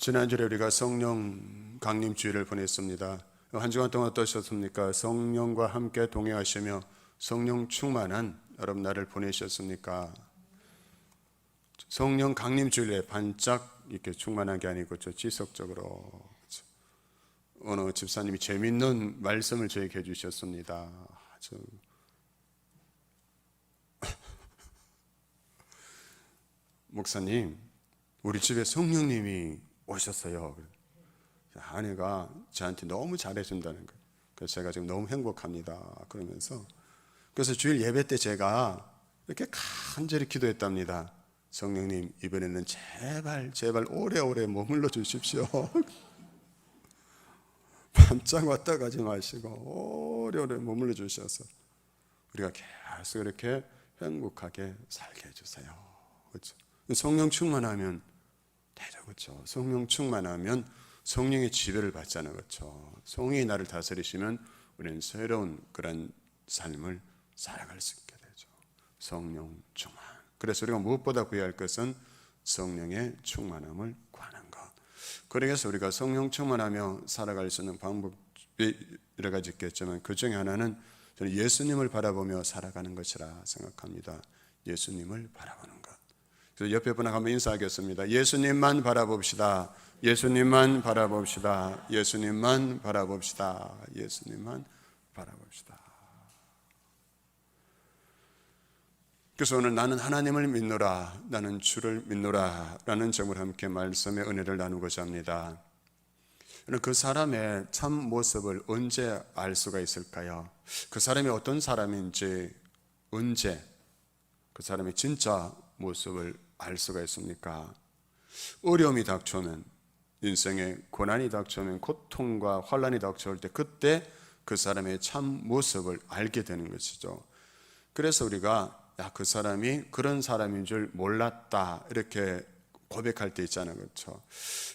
지난주에 우리가 성령 강림 주일을 보냈습니다. 한 주간 동안 어떠셨습니까? 성령과 함께 동행하시며 성령 충만한 여러분 날을 보내셨습니까? 성령 강림 주일에 반짝 이렇게 충만한 게 아니고 지속적으로 어느 집사님이 재밌는 말씀을 저에게 해주셨습니다. 목사님, 우리 집에 성령님이 오셨어요. 아내가 저한테 너무 잘해준다는 거예요. 그래서 제가 지금 너무 행복합니다. 그러면서 그래서 주일 예배 때 제가 이렇게 간절히 기도했답니다. 성령님, 이번에는 제발 오래오래 머물러 주십시오. 반짝 왔다 가지 마시고 오래오래 머물러 주셔서 우리가 계속 이렇게 행복하게 살게 해주세요. 그렇죠? 성령 충만하면 되죠. 그렇죠? 성령 충만하면 성령의 지배를 받잖아요. 그렇죠? 성령이 나를 다스리시면 우리는 새로운 그런 삶을 살아갈 수 있게 되죠. 성령 충만. 그래서 우리가 무엇보다 구해야 할 것은 성령의 충만함을 구하는 것. 그래서 우리가 성령 충만하며 살아갈 수 있는 방법이 여러 가지 있겠지만 그 중에 하나는 저는 예수님을 바라보며 살아가는 것이라 생각합니다. 예수님을 바라보는 것. 그래서 옆에 분하고 한번 인사하겠습니다. 예수님만 바라봅시다. 예수님만 바라봅시다. 예수님만 바라봅시다. 예수님만 바라봅시다. 그래서 오늘 나는 하나님을 믿노라, 나는 주를 믿노라 라는 점을 함께 말씀의 은혜를 나누고자 합니다. 그 사람의 참 모습을 언제 알 수가 있을까요? 그 사람이 어떤 사람인지 언제 그 사람의 진짜 모습을 알 수가 있습니까? 어려움이 닥쳐오면, 인생에 고난이 닥쳐오면, 고통과 환난이 닥쳐올 때 그때 그 사람의 참 모습을 알게 되는 것이죠. 그래서 우리가 그 사람이 그런 사람인 줄 몰랐다 이렇게 고백할 때 있잖아요. 그렇죠?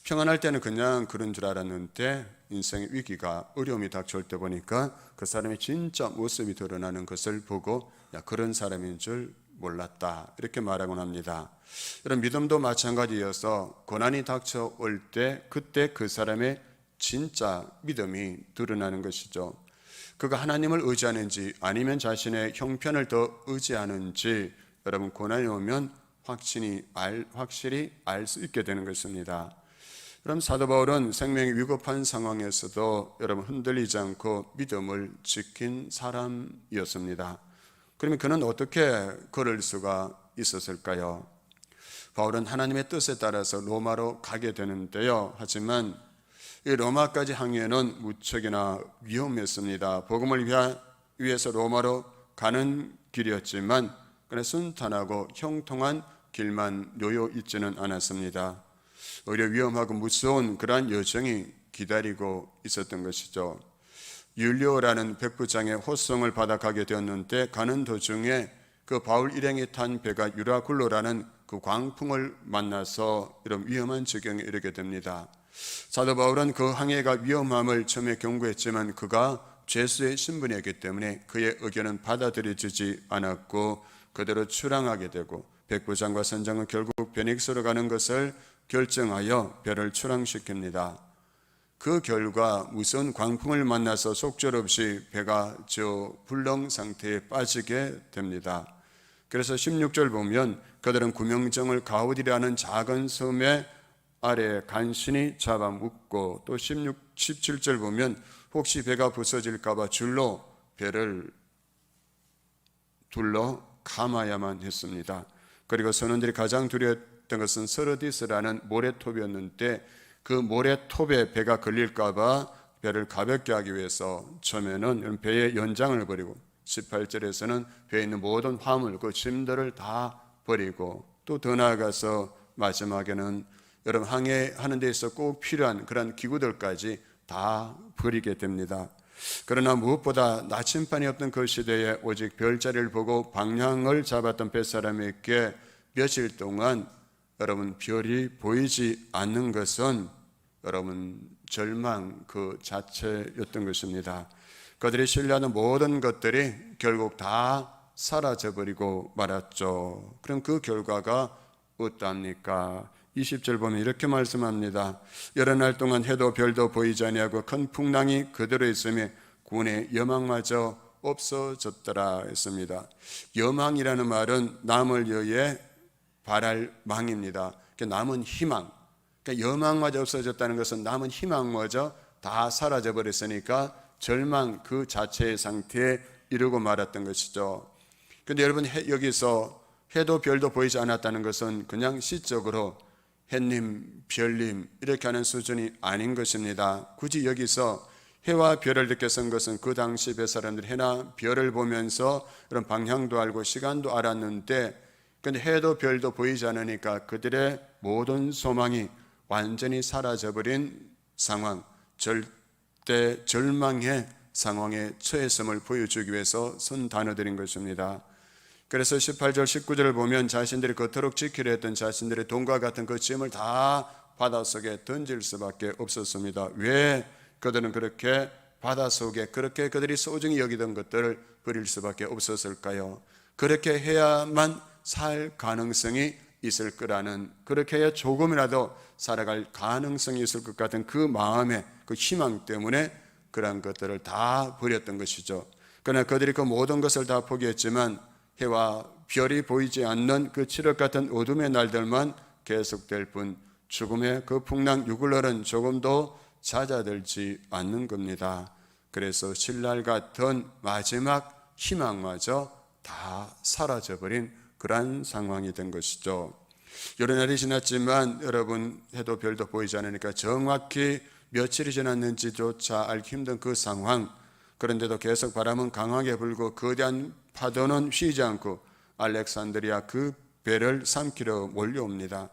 평안할 때는 그냥 그런 줄 알았는데 인생의 위기가 어려움이 닥쳐올 때 보니까 그 사람의 진짜 모습이 드러나는 것을 보고 그런 사람인 줄 몰랐다 이렇게 말하곤 합니다. 이런 믿음도 마찬가지여서 고난이 닥쳐올 때 그때 그 사람의 진짜 믿음이 드러나는 것이죠. 그가 하나님을 의지하는지 아니면 자신의 형편을 더 의지하는지 여러분 고난이 오면 확실히 알 수 있게 되는 것입니다. 그럼 사도 바울은 생명이 위급한 상황에서도 여러분 흔들리지 않고 믿음을 지킨 사람이었습니다. 그러면 그는 어떻게 걸을 수가 있었을까요? 바울은 하나님의 뜻에 따라서 로마로 가게 되는데요. 하지만 이 로마까지 항해는 무척이나 위험했습니다. 복음을 위해서 로마로 가는 길이었지만 그냥 순탄하고 형통한 길만 놓여 있지는 않았습니다. 오히려 위험하고 무서운 그러한 여정이 기다리고 있었던 것이죠. 율리오라는 백부장의 호송을 받아 가게 되었는데 가는 도중에 그 바울 일행이 탄 배가 유라굴로라는 그 광풍을 만나서 이런 위험한 지경에 이르게 됩니다. 사도 바울은 그 항해가 위험함을 처음에 경고했지만 그가 죄수의 신분이었기 때문에 그의 의견은 받아들여지지 않았고 그대로 출항하게 되고 백부장과 선장은 결국 베닉스로 가는 것을 결정하여 배를 출항시킵니다. 그 결과 무서운 광풍을 만나서 속절없이 배가 불렁 상태에 빠지게 됩니다. 그래서 16절 보면 그들은 구명정을 가우디라는 작은 섬에 아래 간신히 잡아먹고 또 17절 보면 혹시 배가 부서질까 봐 줄로 배를 둘러 감아야만 했습니다. 그리고 선원들이 가장 두려웠던 것은 서르디스라는 모래톱이었는데 그 모래톱에 배가 걸릴까 봐 배를 가볍게 하기 위해서 처음에는 배의 연장을 버리고 18절에서는 배에 있는 모든 화물 그 짐들을 다 버리고 또 더 나아가서 마지막에는 여러분 항해하는 데 있어 꼭 필요한 그런 기구들까지 다 버리게 됩니다. 그러나 무엇보다 나침반이 없던 그 시대에 오직 별자리를 보고 방향을 잡았던 뱃사람에게 며칠 동안 여러분 별이 보이지 않는 것은 여러분 절망 그 자체였던 것입니다. 그들이 신뢰하는 모든 것들이 결국 다 사라져버리고 말았죠. 그럼 그 결과가 어떠합니까? 20절 보면 이렇게 말씀합니다. 여러 날 동안 해도 별도 보이지 아니하고 큰 풍랑이 그대로 있으며 군의 여망마저 없어졌더라 했습니다. 여망이라는 말은 남을 위해 바랄 망입니다. 남은 희망. 그러니까 여망마저 없어졌다는 것은 남은 희망마저 다 사라져 버렸으니까 절망 그 자체의 상태에 이르고 말았던 것이죠. 그런데 여러분, 여기서 해도 별도 보이지 않았다는 것은 그냥 시적으로 햇님, 별님 이렇게 하는 수준이 아닌 것입니다. 굳이 여기서 해와 별을 느꼈던 것은 그 당시 배 사람들이 해나 별을 보면서 그런 방향도 알고 시간도 알았는데, 근데 해도 별도 보이지 않으니까 그들의 모든 소망이 완전히 사라져버린 상황, 절대 절망의 상황에 처했음을 보여주기 위해서 쓴 단어들인 것입니다. 그래서 18절 19절을 보면 자신들이 그토록 지키려 했던 자신들의 돈과 같은 그 짐을 다 바닷속에 던질 수밖에 없었습니다. 왜 그들은 그렇게 바닷속에 그렇게 그들이 소중히 여기던 것들을 버릴 수밖에 없었을까요? 그렇게 해야만 살 가능성이 있을 거라는, 그렇게 해야 조금이라도 살아갈 가능성이 있을 것 같은 그 마음의 그 희망 때문에 그러한 것들을 다 버렸던 것이죠. 그러나 그들이 그 모든 것을 다 포기했지만 해와 별이 보이지 않는 그 칠흑 같은 어둠의 날들만 계속될 뿐 죽음의 그 풍랑 유굴러는 조금도 잦아들지 않는 겁니다. 그래서 신랄 같은 마지막 희망마저 다 사라져버린 그러한 상황이 된 것이죠. 여러 날이 지났지만 여러분, 해도 별도 보이지 않으니까 정확히 며칠이 지났는지조차 알기 힘든 그 상황, 그런데도 계속 바람은 강하게 불고 거대한 파도는 쉬지 않고 알렉산드리아 그 배를 삼키려 몰려옵니다.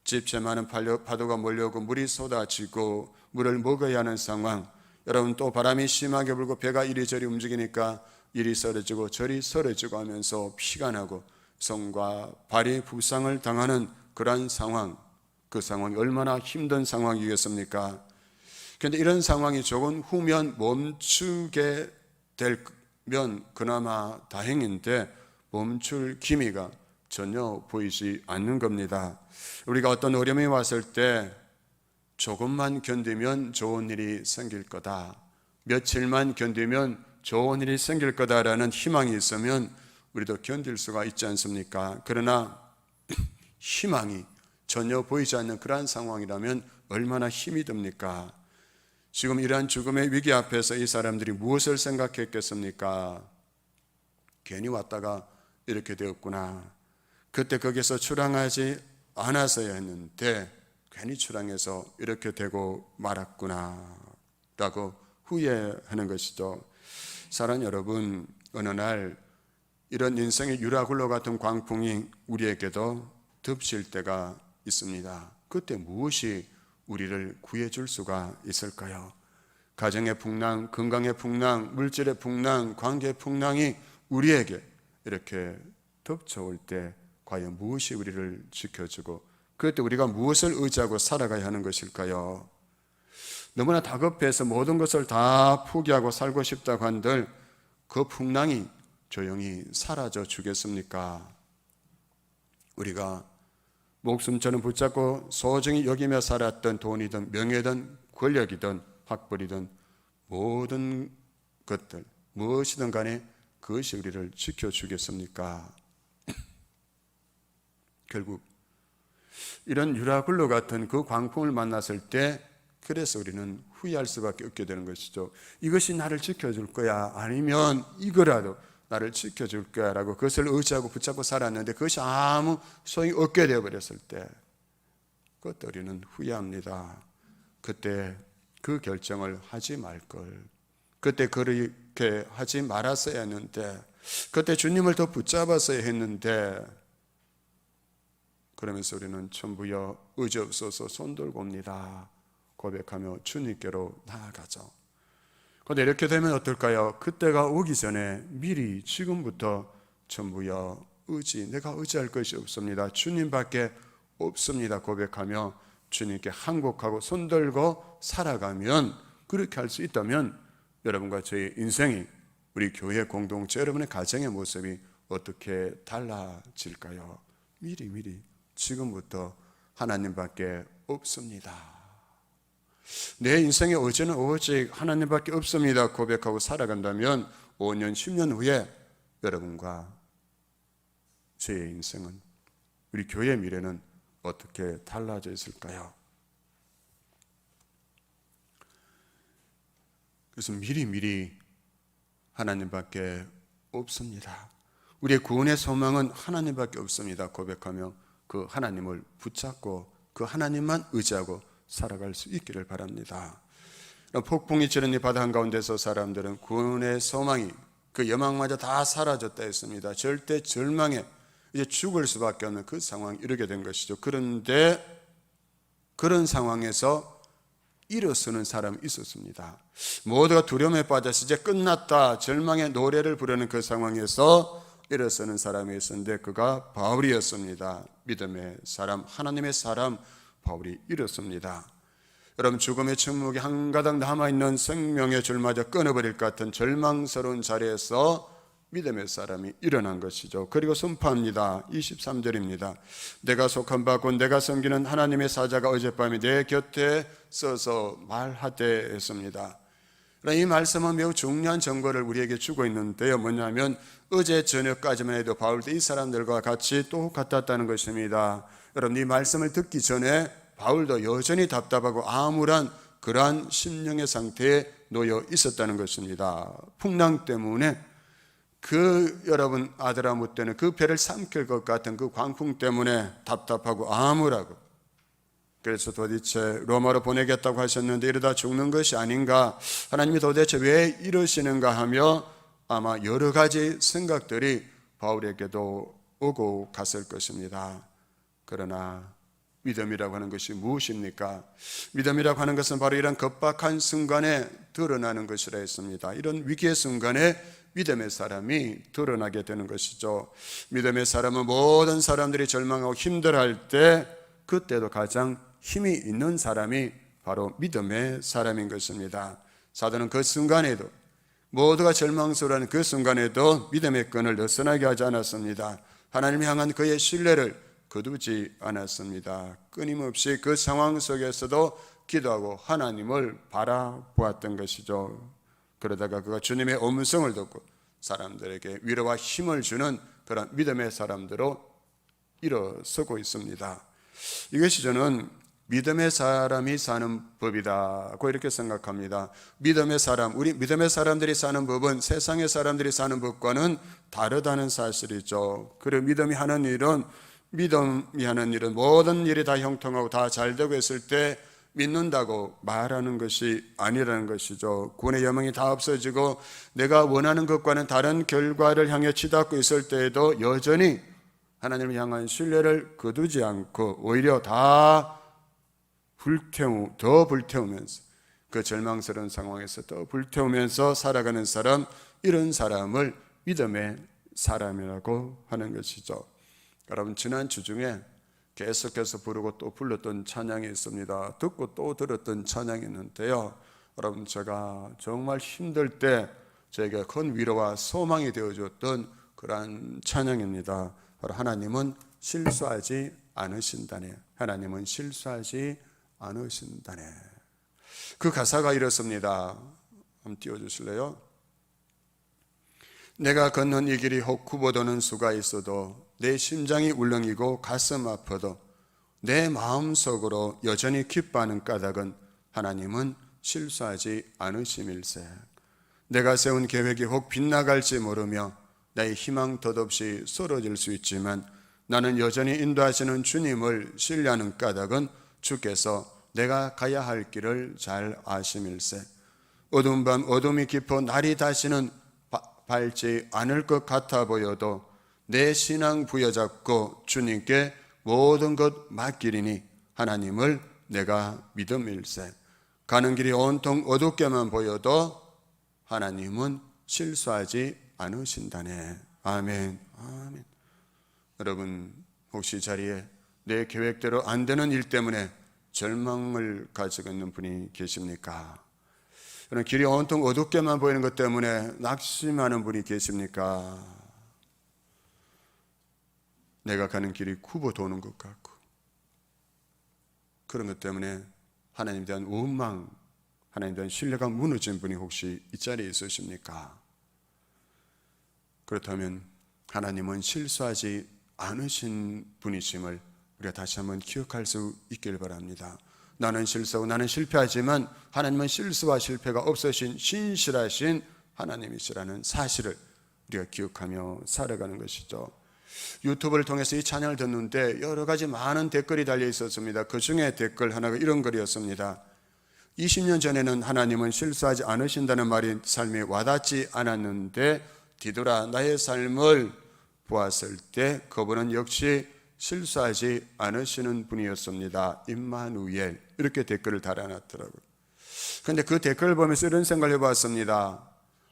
집채 많은 파도가 몰려오고 물이 쏟아지고 물을 먹어야 하는 상황. 여러분, 또 바람이 심하게 불고 배가 이리저리 움직이니까 이리 쓰러지고 저리 쓰러지고 하면서 피가 나고 손과 발이 부상을 당하는 그런 상황, 그 상황이 얼마나 힘든 상황이겠습니까? 그런데 이런 상황이 조금 후면 멈추게 되면 그나마 다행인데 멈출 기미가 전혀 보이지 않는 겁니다. 우리가 어떤 어려움이 왔을 때 조금만 견디면 좋은 일이 생길 거다, 며칠만 견디면 좋은 일이 생길 거다라는 희망이 있으면 우리도 견딜 수가 있지 않습니까? 그러나 희망이 전혀 보이지 않는 그러한 상황이라면 얼마나 힘이 듭니까? 지금 이러한 죽음의 위기 앞에서 이 사람들이 무엇을 생각했겠습니까? 괜히 왔다가 이렇게 되었구나. 그때 거기서 출항하지 않았어야 했는데 괜히 출항해서 이렇게 되고 말았구나 라고 후회하는 것이죠. 사랑 여러분, 어느 날 이런 인생의 유라굴로 같은 광풍이 우리에게도 덮칠 때가 있습니다. 그때 무엇이 우리를 구해줄 수가 있을까요? 가정의 풍랑, 건강의 풍랑, 물질의 풍랑, 관계의 풍랑이 우리에게 이렇게 덮쳐올 때 과연 무엇이 우리를 지켜주고 그때 우리가 무엇을 의지하고 살아가야 하는 것일까요? 너무나 다급해서 모든 것을 다 포기하고 살고 싶다고 한들 그 풍랑이 조용히 사라져 주겠습니까? 우리가 목숨처럼 붙잡고 소중히 여기며 살았던 돈이든 명예든 권력이든 학벌이든 모든 것들 무엇이든 간에 그것이 우리를 지켜주겠습니까? 결국 이런 유라굴로 같은 그 광풍을 만났을 때 그래서 우리는 후회할 수밖에 없게 되는 것이죠. 이것이 나를 지켜줄 거야, 아니면 이거라도 나를 지켜줄 거야 라고 그것을 의지하고 붙잡고 살았는데 그것이 아무 소용이 없게 되어버렸을 때 그때 우리는 후회합니다. 그때 그 결정을 하지 말걸, 그때 그렇게 하지 말았어야 했는데, 그때 주님을 더 붙잡았어야 했는데, 그러면서 우리는 천부여 의지없어서 손들고 옵니다 고백하며 주님께로 나아가죠. 그런데 이렇게 되면 어떨까요? 그때가 오기 전에 미리 지금부터 천부여 내가 의지할 것이 없습니다, 주님밖에 없습니다 고백하며 주님께 항복하고 손들고 살아가면, 그렇게 할 수 있다면 여러분과 저의 인생이, 우리 교회 공동체, 여러분의 가정의 모습이 어떻게 달라질까요? 미리 지금부터 하나님밖에 없습니다. 내 인생의 어제는 오직 하나님밖에 없습니다 고백하고 살아간다면 5년, 10년 후에 여러분과 저의 인생은, 우리 교회의 미래는 어떻게 달라져 있을까요? 그래서 미리 하나님밖에 없습니다. 우리의 구원의 소망은 하나님밖에 없습니다 고백하며 그 하나님을 붙잡고 그 하나님만 의지하고 살아갈 수 있기를 바랍니다. 폭풍이 치는 이 바다 한가운데서 사람들은 구원의 소망이, 그 여망마저 다 사라졌다 했습니다. 절대 절망에 이제 죽을 수밖에 없는 그 상황에 이르게 된 것이죠. 그런데 그런 상황에서 일어서는 사람이 있었습니다. 모두가 두려움에 빠져서 이제 끝났다, 절망의 노래를 부르는 그 상황에서 일어서는 사람이 있었는데 그가 바울이었습니다. 믿음의 사람, 하나님의 사람 바울이 일었습니다. 여러분, 죽음의 침묵이 한 가닥 남아있는 생명의 줄마저 끊어버릴 것 같은 절망스러운 자리에서 믿음의 사람이 일어난 것이죠. 그리고 선포합니다. 23절입니다. 내가 속한 바 곧 내가 섬기는 하나님의 사자가 어젯밤에 내 곁에 서서 말하되 했습니다. 이 말씀은 매우 중요한 정보를 우리에게 주고 있는데요. 뭐냐면 어제 저녁까지만 해도 바울도 이 사람들과 같이 똑같았다는 것입니다. 여러분, 이 말씀을 듣기 전에 바울도 여전히 답답하고 암울한 그러한 심령의 상태에 놓여 있었다는 것입니다. 풍랑 때문에 여러분 아드라무 때는 그 배를 삼킬 것 같은 그 광풍 때문에 답답하고 암울하고, 그래서 도대체 로마로 보내겠다고 하셨는데 이러다 죽는 것이 아닌가, 하나님이 도대체 왜 이러시는가 하며 아마 여러 가지 생각들이 바울에게도 오고 갔을 것입니다. 그러나 믿음이라고 하는 것이 무엇입니까? 믿음이라고 하는 것은 바로 이런 급박한 순간에 드러나는 것이라 했습니다. 이런 위기의 순간에 믿음의 사람이 드러나게 되는 것이죠. 믿음의 사람은 모든 사람들이 절망하고 힘들어할 때 그때도 가장 힘이 있는 사람이 바로 믿음의 사람인 것입니다. 사도는 그 순간에도, 모두가 절망스러워하는 그 순간에도 믿음의 끈을 느슨하게 하지 않았습니다. 하나님을 향한 그의 신뢰를 거두지 않았습니다. 끊임없이 그 상황 속에서도 기도하고 하나님을 바라보았던 것이죠. 그러다가 그가 주님의 음성을 듣고 사람들에게 위로와 힘을 주는 그런 믿음의 사람들로 일어서고 있습니다. 이것이 저는 믿음의 사람이 사는 법이다고 이렇게 생각합니다. 믿음의 사람, 우리 믿음의 사람들이 사는 법은 세상의 사람들이 사는 법과는 다르다는 사실이죠. 그리고 믿음이 하는 일은 모든 일이 다 형통하고 다 잘 되고 있을 때 믿는다고 말하는 것이 아니라는 것이죠. 구원의 여망이 다 없어지고 내가 원하는 것과는 다른 결과를 향해 치닫고 있을 때에도 여전히 하나님을 향한 신뢰를 거두지 않고 오히려 더 불태우면서, 그 절망스러운 상황에서 더 불태우면서 살아가는 사람, 이런 사람을 믿음의 사람이라고 하는 것이죠. 여러분, 지난주 중에 계속해서 부르고 또 불렀던 찬양이 있습니다. 듣고 또 들었던 찬양이 있는데요. 여러분, 제가 정말 힘들 때 저에게 큰 위로와 소망이 되어줬던 그러한 찬양입니다. 바로 하나님은 실수하지 않으신다네. 하나님은 실수하지 않으신다네. 그 가사가 이렇습니다. 한번 띄워주실래요? 내가 걷는 이 길이 혹 굽어도는 수가 있어도, 내 심장이 울렁이고 가슴 아파도, 내 마음속으로 여전히 기뻐하는 까닭은 하나님은 실수하지 않으심일세. 내가 세운 계획이 혹 빗나갈지 모르며 나의 희망 덧없이 쓰러질 수 있지만, 나는 여전히 인도하시는 주님을 신뢰하는 까닭은 주께서 내가 가야 할 길을 잘 아심일세. 어두운 밤 어둠이 깊어 날이 다시는 밝지 않을 것 같아 보여도 내 신앙 부여잡고 주님께 모든 것 맡기리니 하나님을 내가 믿음일세. 가는 길이 온통 어둡게만 보여도 하나님은 실수하지 않으신다네. 아멘. 아멘. 여러분, 혹시 자리에 내 계획대로 안 되는 일 때문에 절망을 가지고 있는 분이 계십니까? 그런 길이 온통 어둡게만 보이는 것 때문에 낙심하는 분이 계십니까? 내가 가는 길이 굽어 도는 것 같고, 그런 것 때문에 하나님에 대한 원망, 하나님에 대한 신뢰가 무너진 분이 혹시 이 자리에 있으십니까? 그렇다면 하나님은 실수하지 않으신 분이심을 우리가 다시 한번 기억할 수 있길 바랍니다. 나는 실수하고 나는 실패하지만 하나님은 실수와 실패가 없으신 신실하신 하나님이시라는 사실을 우리가 기억하며 살아가는 것이죠. 유튜브를 통해서 이 찬양을 듣는데 여러 가지 많은 댓글이 달려 있었습니다. 그 중에 댓글 하나가 이런 글이었습니다. 20년 전에는 하나님은 실수하지 않으신다는 말이 삶에 와닿지 않았는데 뒤돌아 나의 삶을 보았을 때 그분은 역시 실수하지 않으시는 분이었습니다. 임마누엘, 이렇게 댓글을 달아놨더라고요. 그런데 그 댓글을 보면서 이런 생각을 해봤습니다.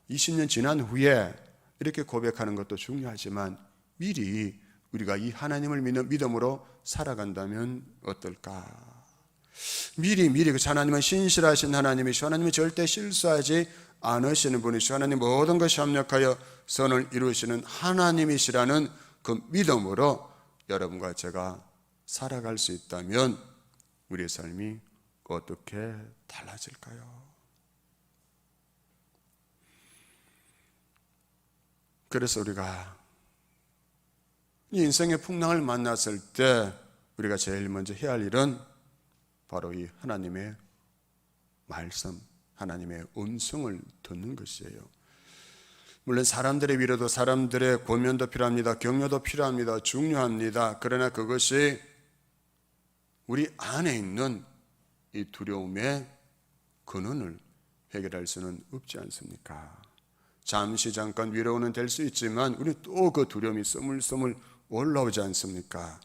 20년 지난 후에 이렇게 고백하는 것도 중요하지만 미리 우리가 이 하나님을 믿는 믿음으로 살아간다면 어떨까? 미리 그 하나님은 신실하신 하나님이시고 하나님은 절대 실수하지 않으시는 분이시고 하나님 모든 것이 합력하여 선을 이루시는 하나님이시라는 그 믿음으로 여러분과 제가 살아갈 수 있다면 우리의 삶이 어떻게 달라질까요? 그래서 우리가 이 인생의 풍랑을 만났을 때 우리가 제일 먼저 해야 할 일은 바로 이 하나님의 말씀, 하나님의 음성을 듣는 것이에요. 물론 사람들의 위로도 사람들의 권면도 필요합니다. 격려도 필요합니다. 중요합니다. 그러나 그것이 우리 안에 있는 이 두려움의 근원을 해결할 수는 없지 않습니까? 잠시 잠깐 위로는 될 수 있지만 우리 또 그 두려움이 스물스물 올라오지 않습니까?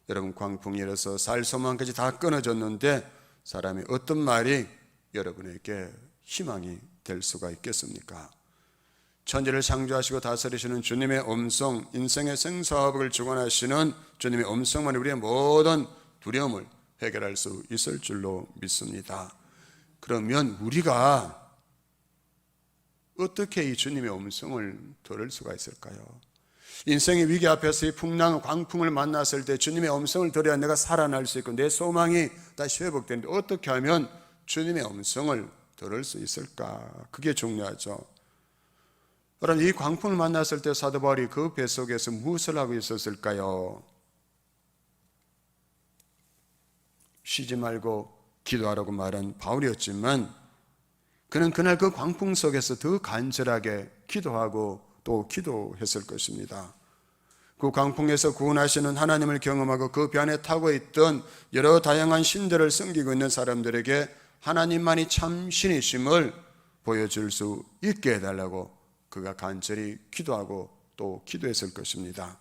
여러분 광풍이라서 살 소망까지 다 끊어졌는데 사람이 어떤 말이 여러분에게 희망이 될 수가 있겠습니까? 천지를 창조하시고 다스리시는 주님의 음성, 인생의 생사화복을 주관하시는 주님의 음성만 우리의 모든 두려움을 해결할 수 있을 줄로 믿습니다. 그러면 우리가 어떻게 이 주님의 음성을 들을 수가 있을까요? 인생의 위기 앞에서 이 풍랑, 광풍을 만났을 때 주님의 음성을 들어야 내가 살아날 수 있고 내 소망이 다시 회복되는데 어떻게 하면 주님의 음성을 들을 수 있을까? 그게 중요하죠. 여러분, 이 광풍을 만났을 때 사도 바울이 그 뱃속에서 무엇을 하고 있었을까요? 쉬지 말고 기도하라고 말한 바울이었지만 그는 그날 그 광풍 속에서 더 간절하게 기도하고 또 기도했을 것입니다. 그 광풍에서 구원하시는 하나님을 경험하고 그 배 안에 타고 있던 여러 다양한 신들을 섬기고 있는 사람들에게 하나님만이 참 신이심을 보여줄 수 있게 해달라고 그가 간절히 기도하고 또 기도했을 것입니다.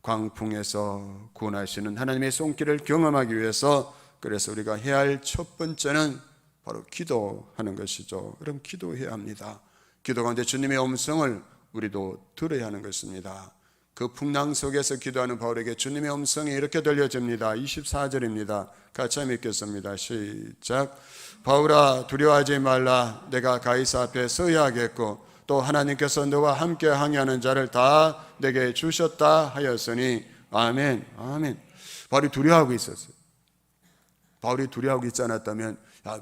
광풍에서 구원하시는 하나님의 손길을 경험하기 위해서 그래서 우리가 해야 할 첫 번째는 바로 기도하는 것이죠. 그럼 기도해야 합니다. 기도 가운데 주님의 음성을 우리도 들어야 하는 것입니다. 그 풍랑 속에서 기도하는 바울에게 주님의 음성이 이렇게 들려집니다. 24절입니다. 같이 한번 읽겠습니다. 시작. 바울아 두려워하지 말라. 내가 가이사 앞에 서야 하겠고 또 하나님께서 너와 함께 항해하는 자를 다 내게 주셨다 하였으니 아멘. 아멘. 바울이 두려워하고 있었어요. 바울이 두려워하고 있지 않았다면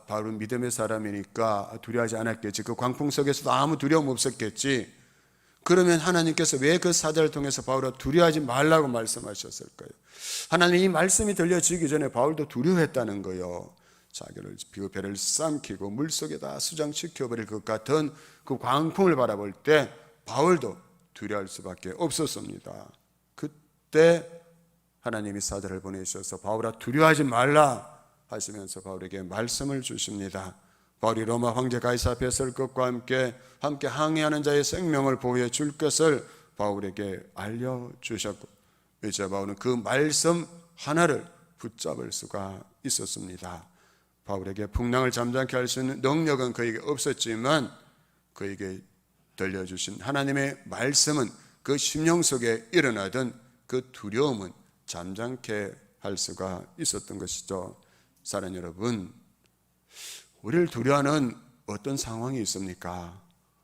바울은 믿음의 사람이니까 두려워하지 않았겠지. 그 광풍 속에서도 아무 두려움 없었겠지. 그러면 하나님께서 왜 그 사자를 통해서 바울아 두려워하지 말라고 말씀하셨을까요? 하나님이 이 말씀이 들려지기 전에 바울도 두려워했다는 거예요. 자기를 배를 삼키고 물속에다 수장시켜버릴 것 같은 그 광풍을 바라볼 때 바울도 두려워할 수밖에 없었습니다. 그때 하나님이 사자를 보내셔서 바울아 두려워하지 말라 하시면서 바울에게 말씀을 주십니다. 바울이 로마 황제 가이사 앞에 설 것과 함께 항해하는 자의 생명을 보호해 줄 것을 바울에게 알려주셨고 이제 바울은 그 말씀 하나를 붙잡을 수가 있었습니다. 바울에게 풍랑을 잠잠케 할 수 있는 능력은 그에게 없었지만 그에게 들려주신 하나님의 말씀은 그 심령 속에 일어나던 그 두려움은 잠잠케 할 수가 있었던 것이죠. 사랑하는 여러분, 우리를 두려워하는 어떤 상황이 있습니까?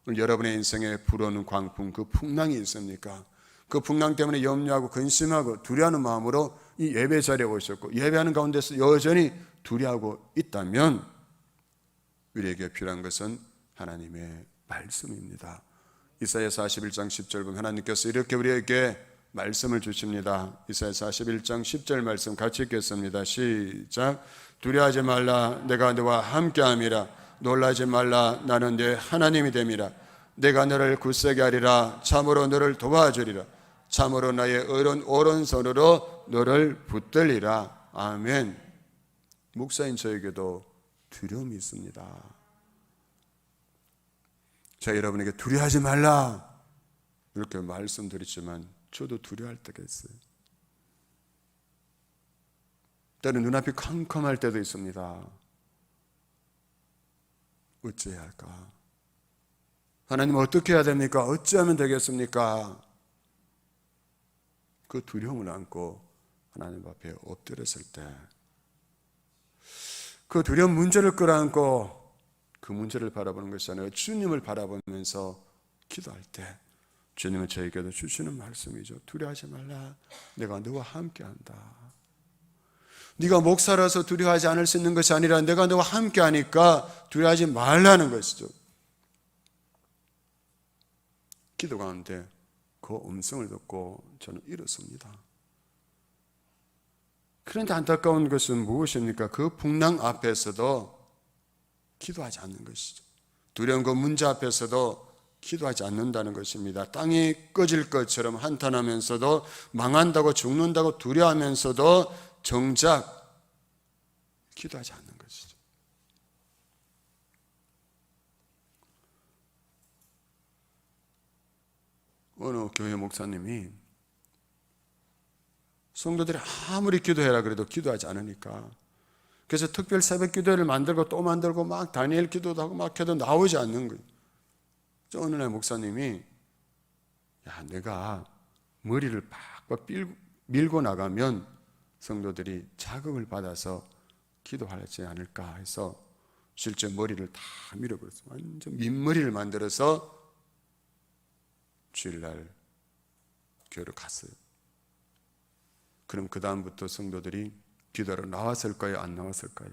오늘 여러분의 인생에 불어오는 광풍, 그 풍랑이 있습니까? 그 풍랑 때문에 염려하고 근심하고 두려워하는 마음으로 이 예배 자리에 오셨고 예배하는 가운데서 여전히 두려워하고 있다면 우리에게 필요한 것은 하나님의 말씀입니다. 이사야 41장 10절 보면 하나님께서 이렇게 우리에게 말씀을 주십니다. 이사야 41장 10절 말씀 같이 읽겠습니다. 시작. 두려워하지 말라. 내가 너와 함께함이라. 놀라지 말라. 나는 네 하나님이 됨이라. 내가 너를 굳세게 하리라. 참으로 너를 도와주리라. 참으로 나의 오른손으로 너를 붙들리라. 아멘. 목사인 저에게도 두려움이 있습니다. 제가 여러분에게 두려워하지 말라 이렇게 말씀드리지만 저도 두려워할 때가 있어요. 때는 눈앞이 캄캄할 때도 있습니다. 어찌해야 할까? 하나님 어떻게 해야 됩니까? 어찌하면 되겠습니까? 그 두려움을 안고 하나님 앞에 엎드렸을 때 그 두려운 문제를 끌어안고 그 문제를 바라보는 것이 아니라 주님을 바라보면서 기도할 때 주님은 저에게도 주시는 말씀이죠. 두려워하지 말라. 내가 너와 함께한다. 네가 목사라서 두려워하지 않을 수 있는 것이 아니라 내가 너와 함께하니까 두려워하지 말라는 것이죠. 기도 가운데 그 음성을 듣고 저는 일었습니다. 그런데 안타까운 것은 무엇입니까? 그 풍랑 앞에서도 기도하지 않는 것이죠. 두려운 그 문제 앞에서도 기도하지 않는다는 것입니다. 땅이 꺼질 것처럼 한탄하면서도 망한다고 죽는다고 두려워하면서도 정작 기도하지 않는 것이죠. 어느 교회 목사님이 성도들이 아무리 기도해라 그래도 기도하지 않으니까 그래서 특별 새벽 기도회를 만들고 또 만들고 막 다니엘 기도도 하고 막 해도 나오지 않는 거예요. 어느 날 목사님이 야 내가 머리를 팍팍 밀고 나가면 성도들이 자극을 받아서 기도하지 않을까 해서 실제 머리를 다 밀어버렸어요. 완전 민머리를 만들어서 주일날 교회로 갔어요. 그럼 그 다음부터 성도들이 기도하러 나왔을까요? 안 나왔을까요?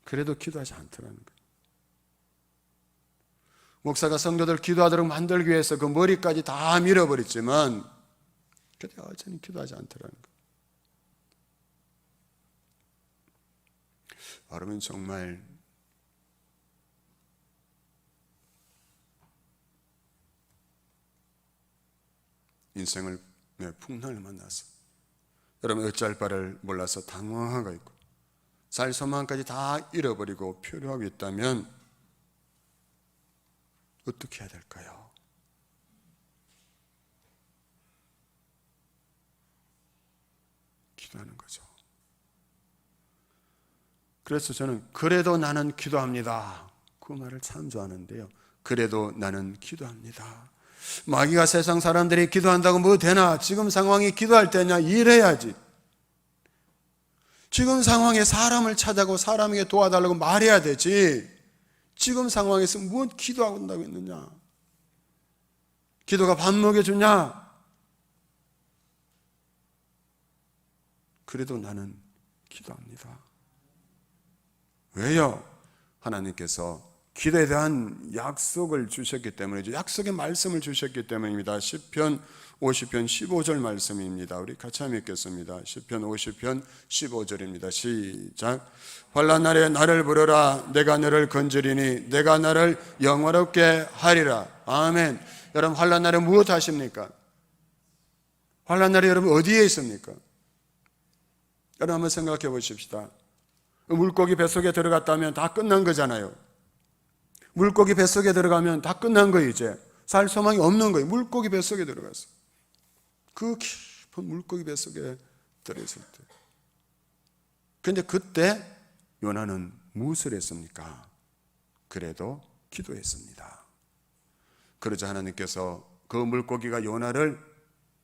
그래도 기도하지 않더라는 거예요. 목사가 성도들 기도하도록 만들기 위해서 그 머리까지 다 밀어버렸지만 그래도 여전히 기도하지 않더라는 거예요. 여러분 정말 인생을 풍랑을 만나서 여러분 어찌할 바를 몰라서 당황하고 있고 살 소망까지 다 잃어버리고 표류하고 있다면 어떻게 해야 될까요? 기도하는 거죠. 그래서 저는 그래도 나는 기도합니다. 그 말을 참 좋아하는데요. 그래도 나는 기도합니다. 마귀가 세상 사람들이 기도한다고 뭐 되나? 지금 상황이 기도할 때냐? 일해야지. 지금 상황에 사람을 찾아고 사람에게 도와달라고 말해야 되지. 지금 상황에서 무엇 기도한다고 했느냐? 기도가 밥 먹여주냐? 그래도 나는 기도합니다. 왜요? 하나님께서 기도에 대한 약속을 주셨기 때문이죠. 약속의 말씀을 주셨기 때문입니다. 시편 50편 15절 말씀입니다. 우리 같이 한번 읽겠습니다. 시편 50편 15절입니다. 시작. 환난 날에 나를 부르라. 내가 너를 건지리니 내가 너를 영화롭게 하리라. 아멘. 여러분 환난 날에 무엇 하십니까? 환난 날에 여러분 어디에 있습니까? 여러분 한번 생각해 보십시다. 물고기 뱃속에 들어갔다면 다 끝난 거잖아요. 물고기 뱃속에 들어가면 다 끝난 거예요. 이제 살 소망이 없는 거예요. 물고기 뱃속에 들어갔어. 그 깊은 물고기 뱃속에 들어있을 때. 그런데 그때 요나는 무엇을 했습니까? 그래도 기도했습니다. 그러자 하나님께서 그 물고기가 요나를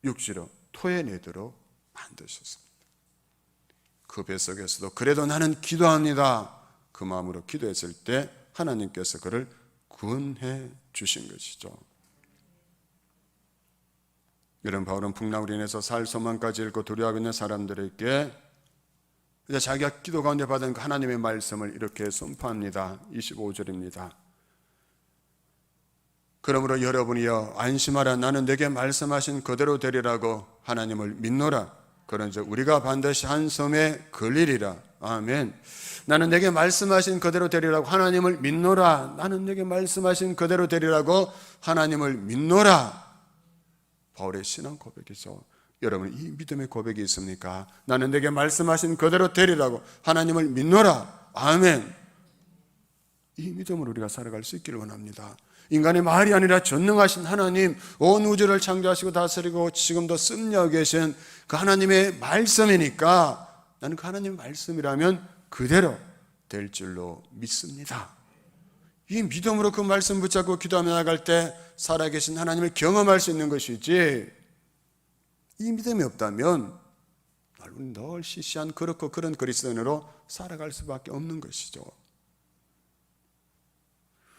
육지로 토해내도록 만드셨습니다. 그 뱃속에서도 그래도 나는 기도합니다. 그 마음으로 기도했을 때 하나님께서 그를 구원해 주신 것이죠. 이런 바울은 풍랑으로 인해서 살 소망까지 잃고 두려워하고 있는 사람들에게 이제 자기가 기도 가운데 받은 그 하나님의 말씀을 이렇게 선포합니다. 25절입니다. 그러므로 여러분이여 안심하라. 나는 내게 말씀하신 그대로 되리라고 하나님을 믿노라. 그런즉 우리가 반드시 한 섬에 걸리리라. 아멘. 나는 내게 말씀하신 그대로 되리라고 하나님을 믿노라. 나는 내게 말씀하신 그대로 되리라고 하나님을 믿노라. 바울의 신앙 고백이죠. 여러분, 이 믿음의 고백이 있습니까? 나는 내게 말씀하신 그대로 되리라고 하나님을 믿노라. 아멘. 이 믿음으로 우리가 살아갈 수 있기를 원합니다. 인간의 말이 아니라 전능하신 하나님, 온 우주를 창조하시고 다스리고 지금도 씀녀 계신 그 하나님의 말씀이니까 나는 그 하나님의 말씀이라면 그대로 될 줄로 믿습니다. 이 믿음으로 그 말씀 붙잡고 기도하며 나갈 때 살아계신 하나님을 경험할 수 있는 것이지, 이 믿음이 없다면 늘 시시한 그렇고 그런 그리스도인으로 살아갈 수밖에 없는 것이죠.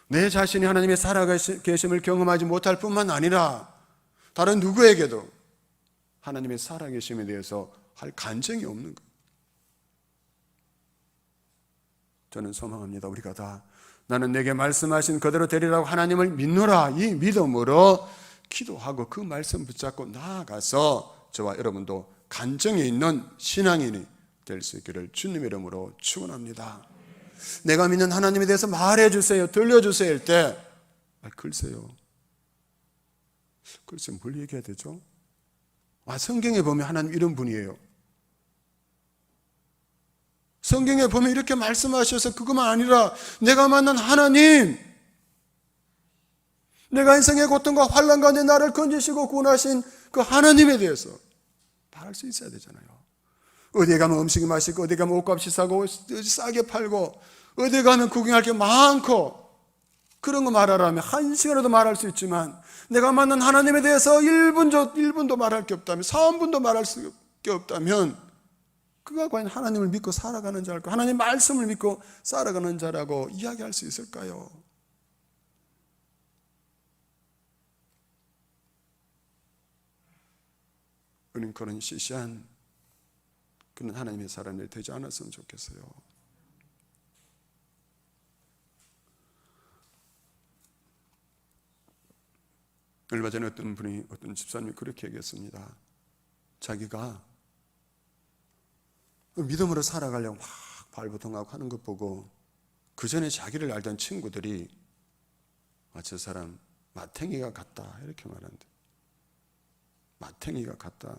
내 자신이 하나님의 살아계심을 경험하지 못할 뿐만 아니라 다른 누구에게도 하나님의 살아계심에 대해서 할 간증이 없는 거예요. 저는 소망합니다. 우리가 다 나는 내게 말씀하신 그대로 되리라고 하나님을 믿노라. 이 믿음으로 기도하고 그 말씀 붙잡고 나아가서 저와 여러분도 간증이 있는 신앙인이 될 수 있기를 주님의 이름으로 축원합니다. 내가 믿는 하나님에 대해서 말해주세요, 들려주세요 할 때 글쎄요, 뭘 얘기해야 되죠? 성경에 보면 하나님 이런 분이에요. 성경에 보면 이렇게 말씀하셔서 그것만 아니라 내가 만난 하나님, 내가 인생의 고통과 환난 가운데 나를 건지시고 구원하신 그 하나님에 대해서 말할 수 있어야 되잖아요. 어디에 가면 음식이 맛있고, 어디에 가면 옷값이 싸고 싸게 팔고, 어디에 가면 구경할 게 많고, 그런 거 말하라면 1시간이라도 말할 수 있지만 내가 만난 하나님에 대해서 1분도 말할 게 없다면, 3분도 말할 수 없다면 그가 과연 하나님을 믿고 살아가는 자일까? 하나님 말씀을 믿고 살아가는 자라고 이야기할 수 있을까요? 우리는 그런 시시한 그런 하나님의 사람이 되지 않았으면 좋겠어요. 얼마 전에 어떤 집사님이 그렇게 얘기했습니다. 자기가 믿음으로 살아가려고 막 발버둥하고 하는 것 보고 그 전에 자기를 알던 친구들이 저 사람 마탱이가 같다 이렇게 말하는데, 마탱이가 같다.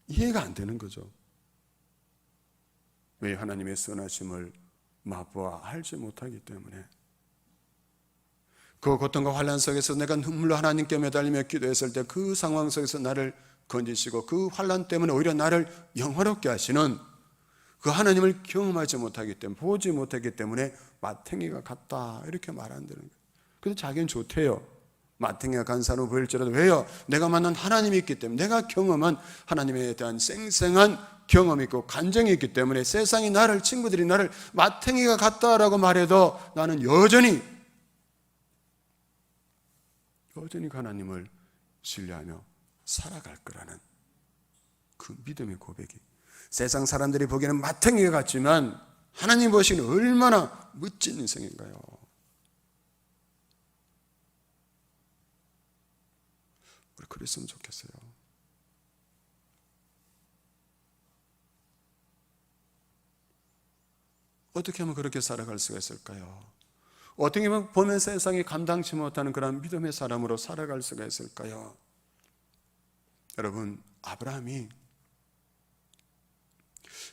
이해가 안 되는 거죠. 왜? 하나님의 선하심을 맛보아 알지 못하기 때문에. 그 고통과 환난 속에서 내가 눈물로 하나님께 매달리며 기도했을 때 그 상황 속에서 나를 건지시고 그 환난 때문에 오히려 나를 영화롭게 하시는 그 하나님을 경험하지 못하기 때문에, 보지 못하기 때문에 마탱이가 같다 이렇게 말한다는 거예요. 그래서 자기는 좋대요. 마탱이가 간 사람을 보일지라도. 왜요? 내가 만난 하나님이 있기 때문에, 내가 경험한 하나님에 대한 생생한 경험이 있고 간증이 있기 때문에 세상이 나를, 친구들이 나를 마탱이가 같다라고 말해도 나는 여전히 그 하나님을 신뢰하며 살아갈 거라는 그 믿음의 고백이, 세상 사람들이 보기에는 마탱이가 같지만 하나님 보시기에는 얼마나 멋진 인생인가요? 우리 그랬으면 좋겠어요. 어떻게 하면 그렇게 살아갈 수가 있을까요? 어떻게 보면 세상이 감당치 못하는 그런 믿음의 사람으로 살아갈 수가 있을까요? 여러분, 아브라함이,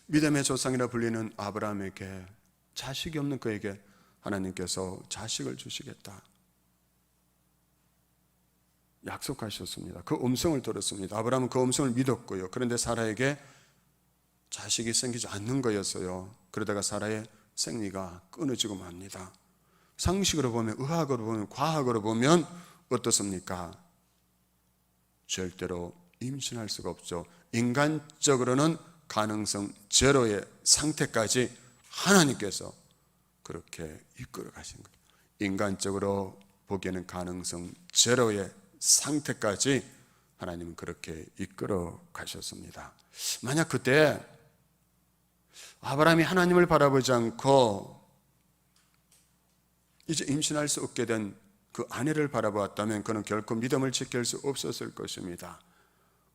믿음의 조상이라 불리는 아브라함에게, 자식이 없는 그에게 하나님께서 자식을 주시겠다 약속하셨습니다. 그 음성을 들었습니다. 아브라함은 그 음성을 믿었고요. 그런데 사라에게 자식이 생기지 않는 거였어요. 그러다가 사라의 생리가 끊어지고 맙니다. 상식으로 보면, 의학으로 보면, 과학으로 보면 어떻습니까? 절대로 임신할 수가 없죠. 인간적으로는 가능성 제로의 상태까지 하나님께서 그렇게 이끌어 가신 거예요. 인간적으로 보기에는 가능성 제로의 상태까지 하나님은 그렇게 이끌어 가셨습니다. 만약 그때 아브라함이 하나님을 바라보지 않고 이제 임신할 수 없게 된 그 아내를 바라보았다면 그는 결코 믿음을 지킬 수 없었을 것입니다.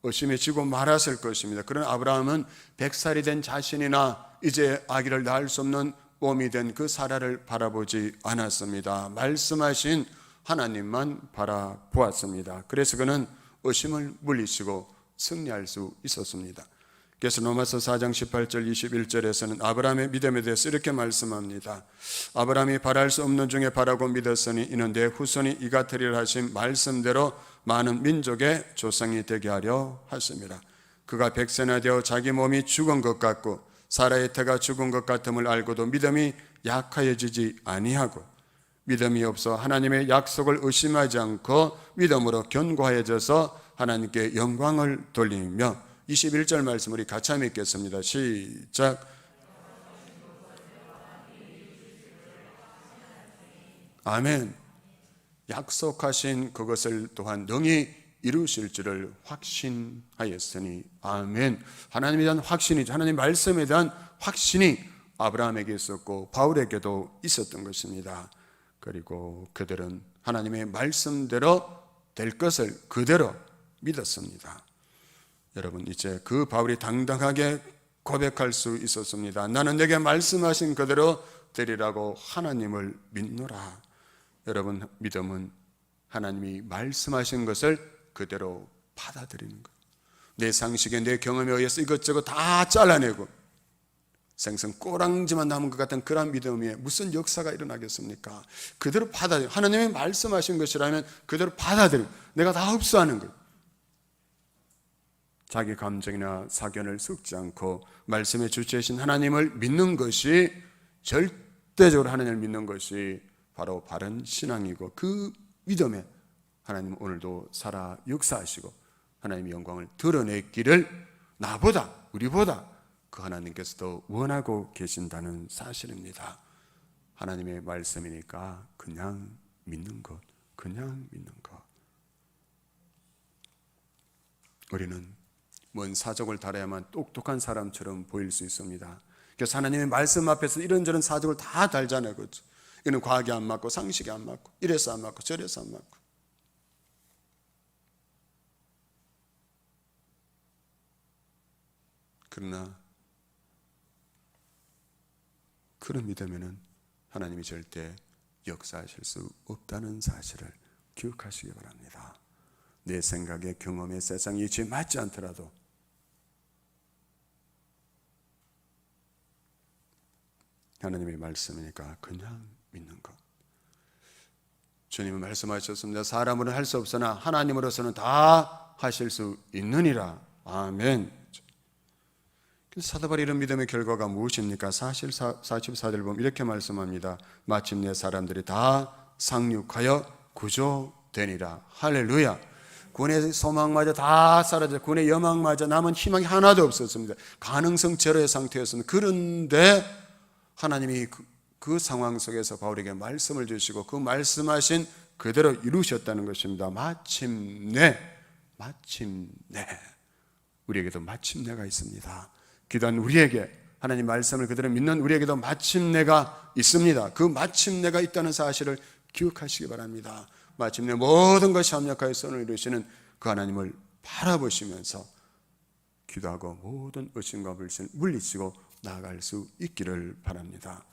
의심에 지고 말았을 것입니다. 그러나 아브라함은 100살이 된 자신이나 이제 아기를 낳을 수 없는 몸이 된 그 사라를 바라보지 않았습니다. 말씀하신 하나님만 바라보았습니다. 그래서 그는 의심을 물리치고 승리할 수 있었습니다. 그래서 로마서 4장 18절 21절에서는 아브라함의 믿음에 대해서 이렇게 말씀합니다. 아브라함이 바랄 수 없는 중에 바라고 믿었으니 이는 내 후손이 이 같으리라 하신 말씀대로 많은 민족의 조상이 되게 하려 하십니다. 그가 100세나 되어 자기 몸이 죽은 것 같고 사라의 태가 죽은 것 같음을 알고도 믿음이 약하여지지 아니하고 믿음이 없어 하나님의 약속을 의심하지 않고 믿음으로 견고하여져서 하나님께 영광을 돌리며 21절 말씀 우리 같이 한번 읽겠습니다. 시작. 아멘. 약속하신 그것을 또한 능히 이루실 줄을 확신하였으니 아멘. 하나님에 대한 확신이죠. 하나님 말씀에 대한 확신이 아브라함에게 있었고 바울에게도 있었던 것입니다. 그리고 그들은 하나님의 말씀대로 될 것을 그대로 믿었습니다. 여러분 이제 그 바울이 당당하게 고백할 수 있었습니다. 나는 내게 말씀하신 그대로 되리라고 하나님을 믿노라. 여러분 믿음은 하나님이 말씀하신 것을 그대로 받아들이는 것. 내 상식에 내 경험에 의해서 이것저것 다 잘라내고 생선 꼬랑지만 남은 것 같은 그런 믿음에 무슨 역사가 일어나겠습니까? 그대로 받아들이고 하나님이 말씀하신 것이라면 그대로 받아들이고 내가 다 흡수하는 것. 자기 감정이나 사견을 섞지 않고 말씀의 주체이신 하나님을 믿는 것이 절대적으로 하나님을 믿는 것이 바로 바른 신앙이고 그 믿음에 하나님은 오늘도 살아 역사하시고 하나님의 영광을 드러내기를 나보다 우리보다 그 하나님께서도 원하고 계신다는 사실입니다. 하나님의 말씀이니까 그냥 믿는 것, 그냥 믿는 것. 우리는 뭔 사족을 달아야만 똑똑한 사람처럼 보일 수 있습니다. 그래서 하나님의 말씀 앞에서 이런저런 사족을 다 달잖아요. 그렇죠? 이는 과학이 안 맞고 상식이 안 맞고 이래서 안 맞고 저래서 안 맞고. 그러나 그런 믿음에는 하나님이 절대 역사하실 수 없다는 사실을 기억하시기 바랍니다. 내 생각에 경험에 세상 이치에 맞지 않더라도 하나님의 말씀이니까 그냥 믿는 것. 주님은 말씀하셨습니다. 사람으로는 할 수 없으나 하나님으로서는 다 하실 수 있느니라. 아멘. 사도 바울이 이런 믿음의 결과가 무엇입니까? 44절 보면 이렇게 말씀합니다. 마침내 사람들이 다 상륙하여 구조되니라. 할렐루야. 구원의 소망마저 다 사라져 구원의 여망마저 남은 희망이 하나도 없었습니다. 가능성 제로의 상태였습니다. 그런데 하나님이 그 상황 속에서 바울에게 말씀을 주시고 그 말씀하신 그대로 이루셨다는 것입니다. 마침내 우리에게도 마침내가 있습니다. 기도한 우리에게 하나님 말씀을 그대로 믿는 우리에게도 마침내가 있습니다. 그 마침내가 있다는 사실을 기억하시기 바랍니다. 마침내 모든 것이 합력하여 선을 이루시는 그 하나님을 바라보시면서 기도하고 모든 의심과 불신을 물리치고 나아갈 수 있기를 바랍니다.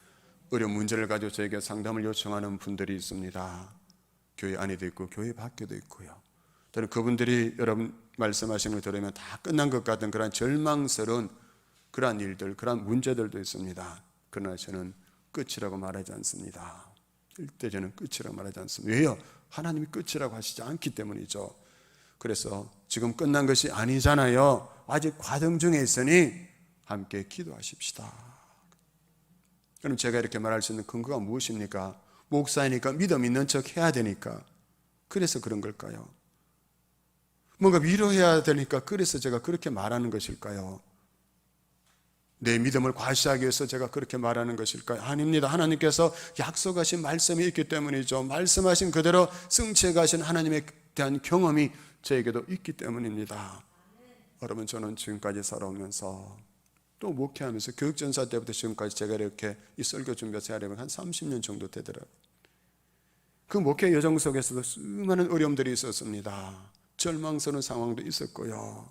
어려운 문제를 가지고 저에게 상담을 요청하는 분들이 있습니다. 교회 안에도 있고 교회 밖에도 있고요. 저는 그분들이 여러분 말씀하시는 걸 들으면 다 끝난 것 같은 그런 절망스러운 그러한 일들, 그러한 문제들도 있습니다. 그러나 저는 끝이라고 말하지 않습니다. 절대 저는 끝이라고 말하지 않습니다. 왜요? 하나님이 끝이라고 하시지 않기 때문이죠. 그래서 지금 끝난 것이 아니잖아요. 아직 과정 중에 있으니 함께 기도하십시다. 그럼 제가 이렇게 말할 수 있는 근거가 무엇입니까? 목사이니까 믿음 있는 척 해야 되니까. 그래서 그런 걸까요? 뭔가 위로해야 되니까 그래서 제가 그렇게 말하는 것일까요? 내 믿음을 과시하기 위해서 제가 그렇게 말하는 것일까요? 아닙니다. 하나님께서 약속하신 말씀이 있기 때문이죠. 말씀하신 그대로 성취해 가신 하나님에 대한 경험이 저에게도 있기 때문입니다. 여러분, 저는 지금까지 살아오면서 또 목회하면서 교육전사 때부터 지금까지 제가 이렇게 이 설교 준비해서 하려면 한 30년 정도 되더라고요. 그 목회 여정 속에서도 수많은 어려움들이 있었습니다. 절망스러운 상황도 있었고요.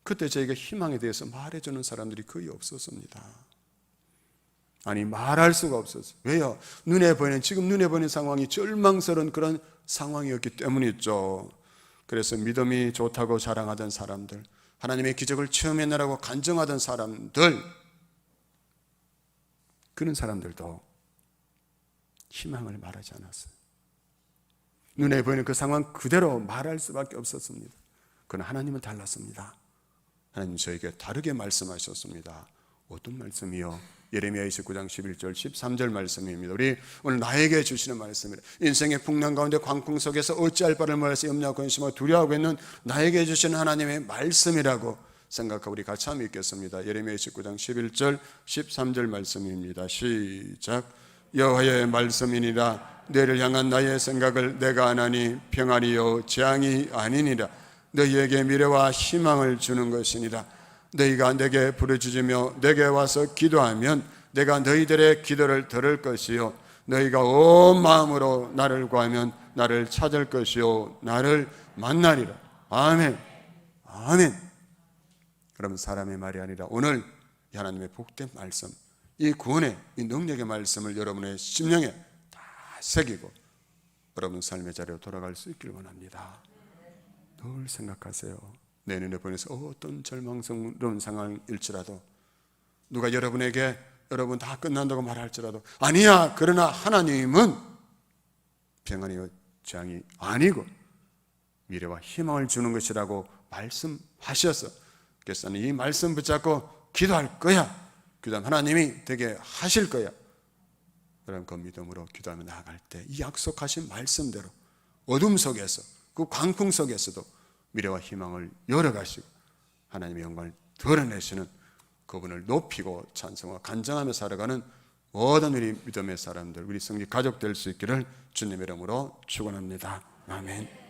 그때 저에게 희망에 대해서 말해주는 사람들이 거의 없었습니다. 아니, 말할 수가 없었어요. 왜요? 지금 눈에 보이는 상황이 절망스러운 그런 상황이었기 때문이죠. 그래서 믿음이 좋다고 자랑하던 사람들, 하나님의 기적을 체험했느라고 간증하던 사람들, 그런 사람들도 희망을 말하지 않았어요. 눈에 보이는 그 상황 그대로 말할 수밖에 없었습니다. 그러나 하나님은 달랐습니다. 하나님 저에게 다르게 말씀하셨습니다. 어떤 말씀이요? 예레미야 29장 11절 13절 말씀입니다. 우리 오늘 나에게 주시는 말씀입니다. 인생의 풍랑 가운데 광풍 속에서 어찌할 바를 몰라서 염려하고 근심하고 두려워하고 있는 나에게 주시는 하나님의 말씀이라고 생각하고 우리 같이 한번 읽겠습니다. 예레미야 29장 11절 13절 말씀입니다. 시작. 여호와의 말씀이니라. 너희를 향한 나의 생각을 내가 아나니 평안이요 재앙이 아니니라. 너희에게 미래와 희망을 주는 것이니라. 너희가 내게 부르짖으며 내게 와서 기도하면 내가 너희들의 기도를 들을 것이요 너희가 온 마음으로 나를 구하면 나를 찾을 것이요 나를 만나리라. 아멘. 아멘. 그러면 사람의 말이 아니라 오늘 하나님의 복된 말씀, 이 구원의 이 능력의 말씀을 여러분의 심령에 다 새기고 여러분 삶의 자리로 돌아갈 수 있기를 원합니다. 늘 생각하세요. 내 눈에 보내서 어떤 절망스러운 상황일지라도, 누가 여러분에게 여러분 다 끝난다고 말할지라도, 아니야, 그러나 하나님은 평안이요 재앙이 아니고 미래와 희망을 주는 것이라고 말씀하셔서, 그래서 이 말씀 붙잡고 기도할 거야. 기도하면 하나님이 되게 하실 거야. 그럼 그 믿음으로 기도하며 나아갈 때 이 약속하신 말씀대로 어둠 속에서, 그 광풍 속에서도 미래와 희망을 열어가시고 하나님의 영광을 드러내시는, 그분을 높이고 찬송하고 간증하며 살아가는 모든 우리 믿음의 사람들, 우리 성리 가족 될 수 있기를 주님의 이름으로 축원합니다. 아멘.